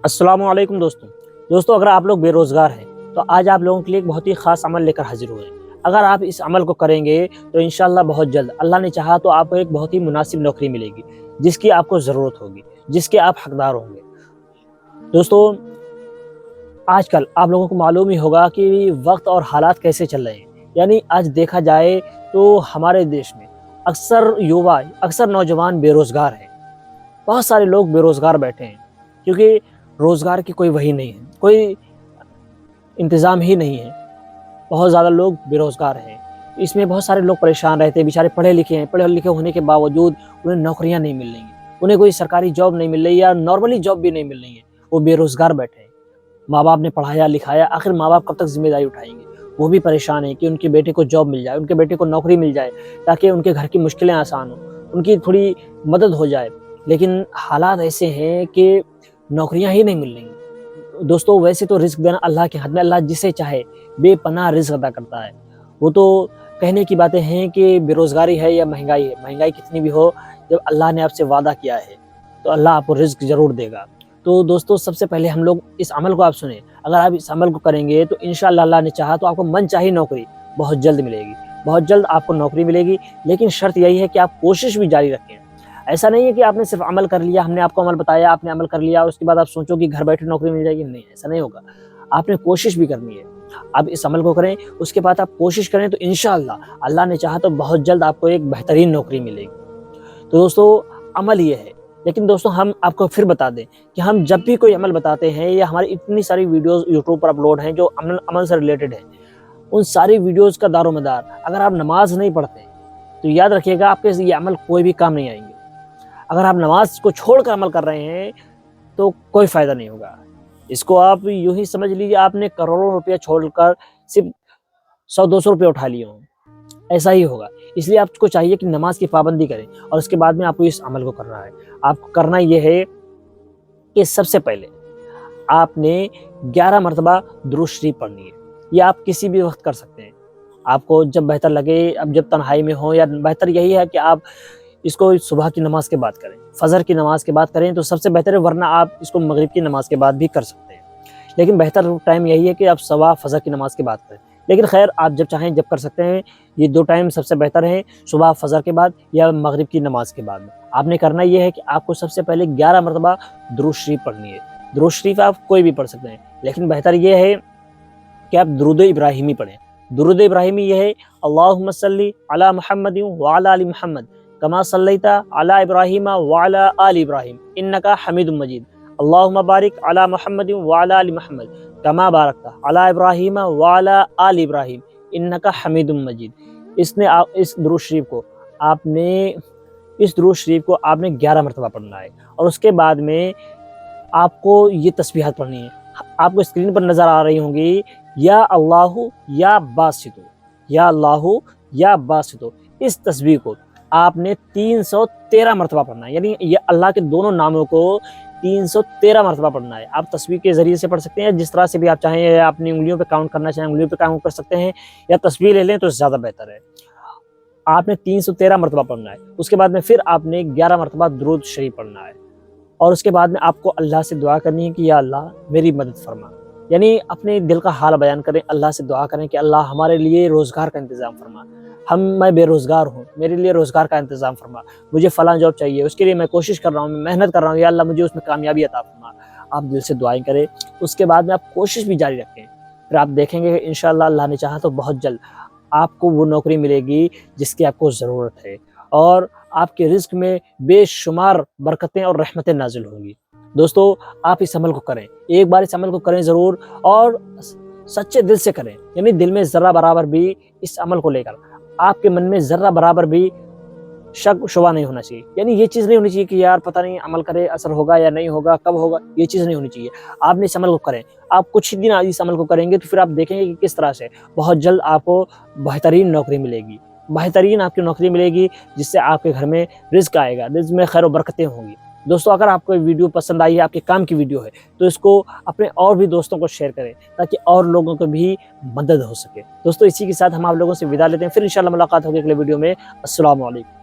السلام علیکم دوستوں اگر آپ لوگ بے روزگار ہیں تو آج آپ لوگوں کے لیے ایک بہت ہی خاص عمل لے کر حاضر ہوئے ہیں۔ اگر آپ اس عمل کو کریں گے تو انشاءاللہ بہت جلد اللہ نے چاہا تو آپ کو ایک بہت ہی مناسب نوکری ملے گی جس کی آپ کو ضرورت ہوگی، جس کے آپ حقدار ہوں گے۔ دوستوں آج کل آپ لوگوں کو معلوم ہی ہوگا کہ وقت اور حالات کیسے چل رہے ہیں، یعنی آج دیکھا جائے تو ہمارے دیش میں اکثر نوجوان بے روزگار ہیں۔ بہت سارے لوگ بے روزگار بیٹھے ہیں کیونکہ روزگار کی کوئی وہی نہیں ہے، کوئی انتظام ہی نہیں ہے۔ بہت زیادہ لوگ بے روزگار ہیں، اس میں بہت سارے لوگ پریشان رہتے ہیں، بیچارے پڑھے لکھے ہونے کے باوجود انہیں نوکریاں نہیں مل رہی ہیں، انہیں کوئی سرکاری جاب نہیں مل رہی یا نارملی جاب بھی نہیں مل رہی ہے، وہ بے روزگار بیٹھے ہیں۔ ماں باپ نے پڑھایا لکھایا، آخر ماں باپ کب تک ذمہ داری اٹھائیں گے؟ وہ بھی پریشان ہیں کہ ان کے بیٹے کو جاب مل جائے، ان کے بیٹے کو نوکری مل جائے تاکہ ان کے گھر کی مشکلیں آسان ہوں، ان کی تھوڑی مدد ہو جائے، لیکن حالات ایسے ہیں کہ نوکریاں ہی نہیں مل رہی ہیں۔ دوستوں ویسے تو رزق دینا اللہ کے ہاتھ میں، اللہ جسے چاہے بے پناہ رزق عطا کرتا ہے۔ وہ تو کہنے کی باتیں ہیں کہ بے روزگاری ہے یا مہنگائی ہے، مہنگائی کتنی بھی ہو، جب اللہ نے آپ سے وعدہ کیا ہے تو اللہ آپ کو رزق ضرور دے گا۔ تو دوستوں سب سے پہلے ہم لوگ اس عمل کو آپ سنیں، اگر آپ اس عمل کو کریں گے تو انشاءاللہ اللہ نے چاہا تو آپ کو من چاہی نوکری بہت جلد ملے گی، بہت جلد آپ کو نوکری ملے گی، لیکن شرط یہی ہے کہ آپ کوشش بھی جاری رکھیں۔ ایسا نہیں ہے کہ آپ نے صرف عمل کر لیا، ہم نے آپ کو عمل بتایا، آپ نے عمل کر لیا، اس کے بعد آپ سوچو کہ گھر بیٹھے نوکری مل جائے گی، نہیں ایسا نہیں ہوگا۔ آپ نے کوشش بھی کرنی ہے، آپ اس عمل کو کریں، اس کے بعد آپ کوشش کریں تو انشاءاللہ اللہ نے چاہا تو بہت جلد آپ کو ایک بہترین نوکری ملے گی۔ تو دوستوں عمل یہ ہے، لیکن دوستوں ہم آپ کو پھر بتا دیں کہ ہم جب بھی کوئی عمل بتاتے ہیں یا ہماری اتنی ساری ویڈیوز یوٹیوب پر اپلوڈ ہیں جو عمل سے ریلیٹڈ ہیں، ان ساری ویڈیوز کا دار و مدار اگر آپ نماز نہیں پڑھتے تو یاد رکھیے گا آپ کے یہ عمل کوئی بھی کام نہیں آئیں گے۔ اگر آپ نماز کو چھوڑ کر عمل کر رہے ہیں تو کوئی فائدہ نہیں ہوگا۔ اس کو آپ یوں ہی سمجھ لیجیے آپ نے کروڑوں روپیہ چھوڑ کر صرف 100-200 روپے اٹھا لیے ہوں، ایسا ہی ہوگا۔ اس لیے آپ کو چاہیے کہ نماز کی پابندی کریں اور اس کے بعد میں آپ کو اس عمل کو کرنا ہے۔ آپ کو کرنا یہ ہے کہ سب سے پہلے آپ نے 11 مرتبہ درود شریف پڑھنی ہے، یہ آپ کسی بھی وقت کر سکتے ہیں، آپ کو جب بہتر لگے، اب جب تنہائی میں ہو، یا بہتر یہی ہے کہ آپ اس کو صبح کی نماز کے بعد کریں، فجر کی نماز کے بعد کریں تو سب سے بہتر ہے، ورنہ آپ اس کو مغرب کی نماز کے بعد بھی کر سکتے ہیں، لیکن بہتر ٹائم یہی ہے کہ آپ صبح فجر کی نماز کے بعد کریں، لیکن خیر آپ جب چاہیں جب کر سکتے ہیں۔ یہ دو ٹائم سب سے بہتر ہیں، صبح فجر کے بعد یا مغرب کی نماز کے بعد۔ آپ نے کرنا یہ ہے کہ آپ کو سب سے پہلے 11 مرتبہ درود شریف پڑھنی ہے۔ درود شریف آپ کوئی بھی پڑھ سکتے ہیں، لیکن بہتر یہ ہے کہ آپ درود ابراہیمی پڑھیں۔ درود ابراہیمی یہ ہے اللہم صلی علی محمد وعلی آل محمد کما صلیت علی ابراہیم وعلی آل ابراہیم انک حمید مجید، اللہم بارک علی محمد وعلی آل محمد کما بارکت علی ابراہیم وعلی آل ابراہیم انک حمید مجید۔ اس درود شریف کو آپ نے 11 مرتبہ پڑھنا ہے، اور اس کے بعد میں آپ کو یہ تسبیحات پڑھنی ہے۔ آپ کو اسکرین پر نظر آ رہی ہوں گی، یا اللہ یا باسطو، یا اللہ یا باسطو۔ اس تسبیح کو آپ نے 313 مرتبہ پڑھنا ہے، یعنی یہ اللہ کے دونوں ناموں کو 313 مرتبہ پڑھنا ہے۔ آپ تسبیح کے ذریعے سے پڑھ سکتے ہیں، جس طرح سے بھی آپ چاہیں، یا اپنی انگلیوں پہ کاؤنٹ کرنا چاہیں انگلیوں پہ کاؤنٹ کر سکتے ہیں، یا تسبیح لے لیں تو زیادہ بہتر ہے۔ آپ نے 313 مرتبہ پڑھنا ہے، اس کے بعد میں پھر آپ نے 11 مرتبہ درود شریف پڑھنا ہے، اور اس کے بعد میں آپ کو اللہ سے دعا کرنی ہے کہ یا اللہ میری مدد فرما، یعنی اپنے دل کا حال بیان کریں، اللہ سے دعا کریں کہ اللہ ہمارے لیے روزگار کا انتظام فرما، میں بے روزگار ہوں، میرے لیے روزگار کا انتظام فرما، مجھے فلاں جاب چاہیے، اس کے لیے میں کوشش کر رہا ہوں، میں محنت کر رہا ہوں، یا اللہ مجھے اس میں کامیابی عطا فرما۔ آپ دل سے دعائیں کریں، اس کے بعد میں آپ کوشش بھی جاری رکھیں، پھر آپ دیکھیں گے کہ انشاءاللہ اللہ نے چاہا تو بہت جلد آپ کو وہ نوکری ملے گی جس کی آپ کو ضرورت ہے، اور آپ کے رزق میں بے شمار برکتیں اور رحمتیں نازل ہوں گی۔ دوستو آپ اس عمل کو کریں، ایک بار اس عمل کو کریں ضرور، اور سچے دل سے کریں، یعنی دل میں ذرہ برابر بھی اس عمل کو لے کر آپ کے من میں ذرہ برابر بھی شک شبہ نہیں ہونا چاہیے، یعنی یہ چیز نہیں ہونی چاہیے کہ یار پتہ نہیں عمل کرے اثر ہوگا یا نہیں ہوگا، کب ہوگا، یہ چیز نہیں ہونی چاہیے۔ آپ نے اس عمل کو کریں، آپ کچھ دن اس عمل کو کریں گے تو پھر آپ دیکھیں گے کہ کس طرح سے بہت جلد آپ کو بہترین نوکری ملے گی، بہترین آپ کی نوکری ملے گی، جس سے آپ کے گھر میں رزق آئے گا، رزق میں خیر و برکتیں ہوں گی۔ دوستو اگر آپ کو ویڈیو پسند آئی ہے، آپ کے کام کی ویڈیو ہے، تو اس کو اپنے اور بھی دوستوں کو شیئر کریں تاکہ اور لوگوں کو بھی مدد ہو سکے۔ دوستو اسی کے ساتھ ہم آپ لوگوں سے وداع لیتے ہیں، پھر انشاءاللہ ملاقات ہوگی اگلے ویڈیو میں۔ السلام علیکم۔